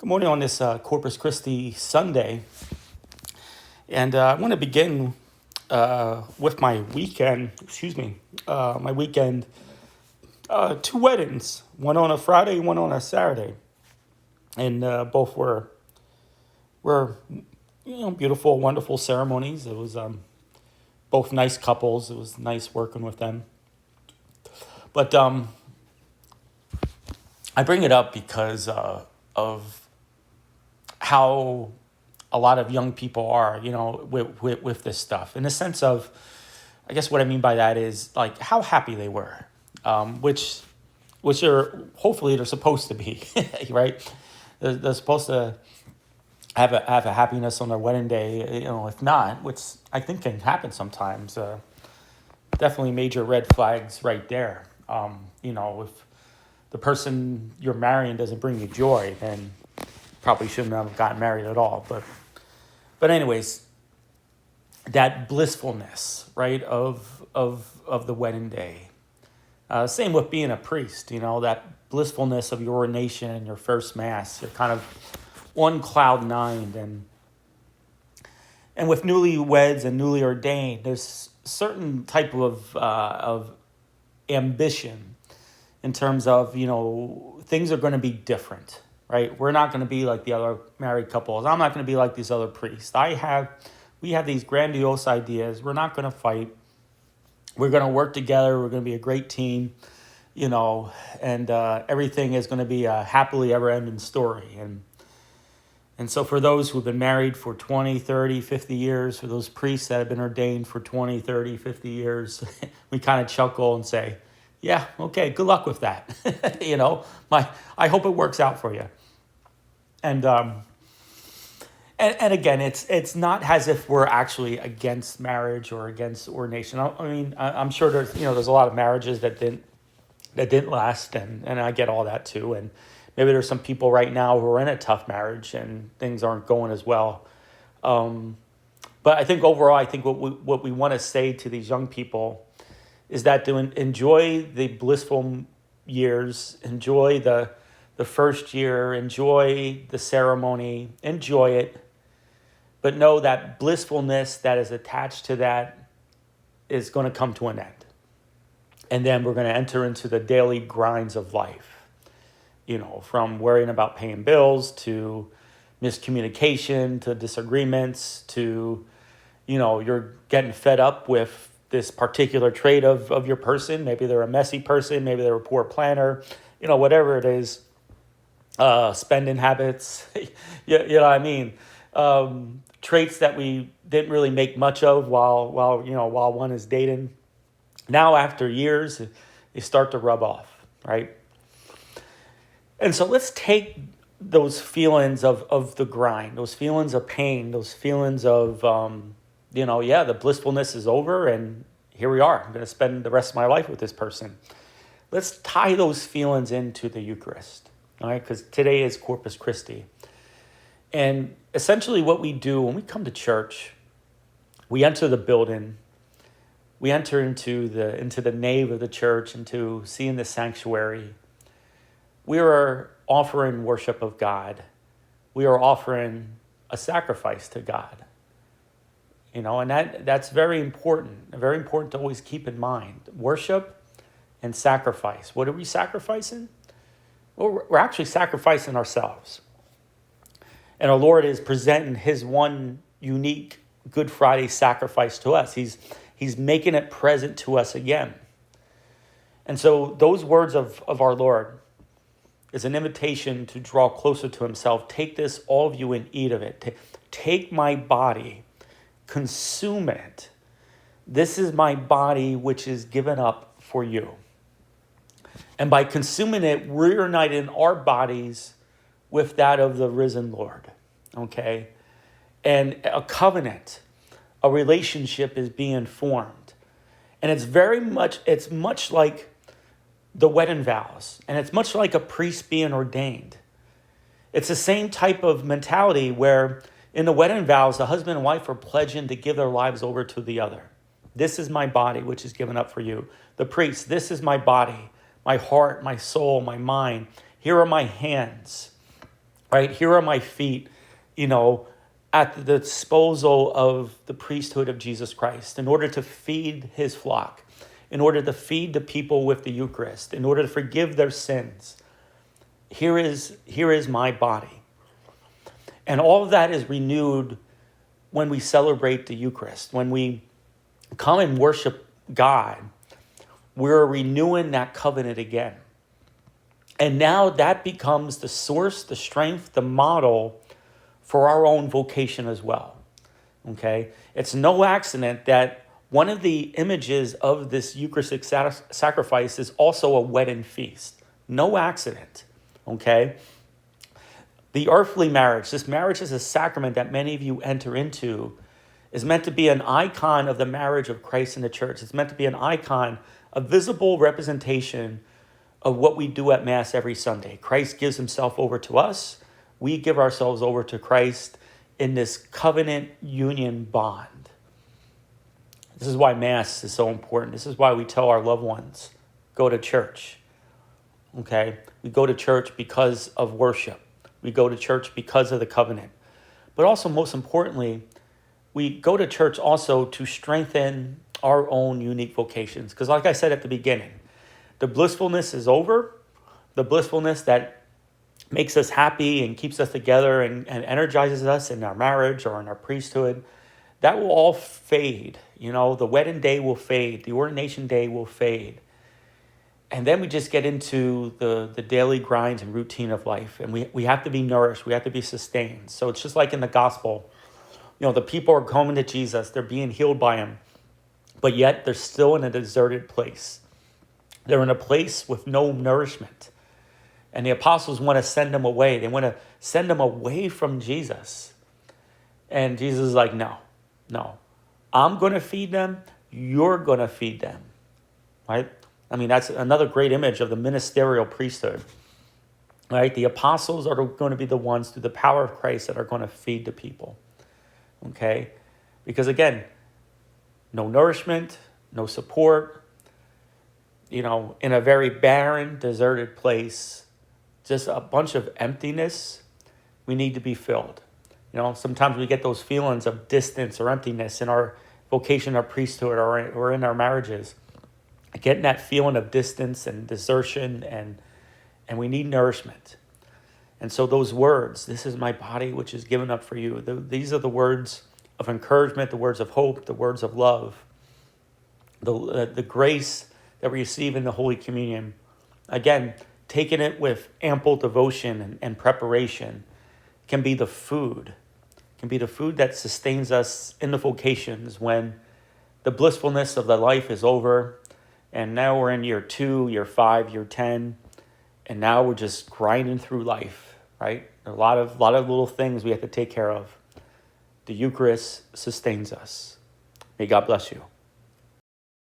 Good morning on this Corpus Christi Sunday. And I want to begin with my weekend, my weekend, two weddings, one on a Friday, one on a Saturday. And both were beautiful, wonderful ceremonies. It was both nice couples. It was nice working with them. But I bring it up because of how a lot of young people are, with this stuff. In the sense of, I guess what I mean by that is like how happy they were, which are hopefully they're supposed to be, right? They're supposed to have a happiness on their wedding day. If not, which I think can happen sometimes. Definitely major red flags right there. If the person you're marrying doesn't bring you joy, then probably shouldn't have gotten married at all. But anyways, that blissfulness, right, of the wedding day. Same with being a priest, that blissfulness of your ordination and your first mass. You're kind of on cloud nine, and with newlyweds and newly ordained, there's certain type of ambition in terms of things are going to be different. Right? We're not going to be like the other married couples. I'm not going to be like these other priests. We have these grandiose ideas. We're not going to fight. We're going to work together. We're going to be a great team, and everything is going to be a happily ever ending story. And so for those who've been married for 20, 30, 50 years, for those priests that have been ordained for 20, 30, 50 years, we kind of chuckle and say, yeah, okay, good luck with that. I hope it works out for you. And again, it's not as if we're actually against marriage or against ordination. I'm sure there's a lot of marriages that didn't last, and I get all that too. And maybe there's some people right now who are in a tough marriage and things aren't going as well. But I think overall, what we want to say to these young people is that to enjoy the blissful years, enjoy the first year, enjoy the ceremony, enjoy it, but know that blissfulness that is attached to that is going to come to an end. And then we're going to enter into the daily grinds of life, from worrying about paying bills to miscommunication to disagreements to, you're getting fed up with this particular trait of your person. Maybe they're a messy person. Maybe they're a poor planner, whatever it is, spending habits, you know what I mean? Traits that we didn't really make much of while one is dating. Now, after years, they start to rub off, right? And so let's take those feelings of the grind, those feelings of pain, those feelings of, the blissfulness is over and here we are. I'm going to spend the rest of my life with this person. Let's tie those feelings into the Eucharist, all right? Because today is Corpus Christi. And essentially what we do when we come to church, we enter the building, we enter into the nave of the church, into seeing the sanctuary. We are offering worship of God. We are offering a sacrifice to God. And that's very important to always keep in mind. Worship and sacrifice. What are we sacrificing? Well, we're actually sacrificing ourselves. And our Lord is presenting his one unique Good Friday sacrifice to us. He's making it present to us again. And so those words of our Lord is an invitation to draw closer to himself. Take this, all of you, and eat of it. Take my body. Consume it. This is my body which is given up for you. And by consuming it, we're uniting our bodies with that of the risen Lord. Okay? And a covenant, a relationship is being formed. And it's much like the wedding vows. And it's much like a priest being ordained. It's the same type of mentality where in the wedding vows, the husband and wife are pledging to give their lives over to the other. This is my body, which is given up for you. The priest, this is my body, my heart, my soul, my mind. Here are my hands. right? Here are my feet, you know, at the disposal of the priesthood of Jesus Christ in order to feed his flock, in order to feed the people with the Eucharist, in order to forgive their sins. Here is my body. And all of that is renewed when we celebrate the Eucharist. When we come and worship God, we're renewing that covenant again. And now that becomes the source, the strength, the model for our own vocation as well. Okay? It's no accident that one of the images of this Eucharistic sacrifice is also a wedding feast. No accident. Okay? The earthly marriage, this marriage is a sacrament that many of you enter into, is meant to be an icon of the marriage of Christ and the church. It's meant to be an icon, a visible representation of what we do at Mass every Sunday. Christ gives himself over to us. We give ourselves over to Christ in this covenant union bond. This is why Mass is so important. This is why we tell our loved ones, go to church. Okay? We go to church because of worship. We go to church because of the covenant. But also, most importantly, we go to church also to strengthen our own unique vocations. Because like I said at the beginning, the blissfulness is over. The blissfulness that makes us happy and keeps us together and energizes us in our marriage or in our priesthood, that will all fade. You know, the wedding day will fade. The ordination day will fade. And then we just get into the daily grind and routine of life. And we have to be nourished. We have to be sustained. So it's just like in the gospel. You know, the people are coming to Jesus. They're being healed by him. But yet they're still in a deserted place. They're in a place with no nourishment. And the apostles want to send them away. They want to send them away from Jesus. And Jesus is like, no. I'm going to feed them. You're going to feed them. Right? I mean, that's another great image of the ministerial priesthood. Right? The apostles are going to be the ones through the power of Christ that are going to feed the people. Okay? Because again, no nourishment, no support, you know, in a very barren, deserted place, just a bunch of emptiness. We need to be filled. You know, sometimes we get those feelings of distance or emptiness in our vocation, our priesthood, or in our marriages. Getting that feeling of distance and desertion, and we need nourishment. And so those words, this is my body which is given up for you. These are the words of encouragement, the words of hope, the words of love, the grace that we receive in the Holy Communion. Again, taking it with ample devotion and preparation can be the food. Can be the food that sustains us in the vocations when the blissfulness of the life is over. And now we're in year 2, year 5, year 10. And now we're just grinding through life, right? A lot of little things we have to take care of. The Eucharist sustains us. May God bless you.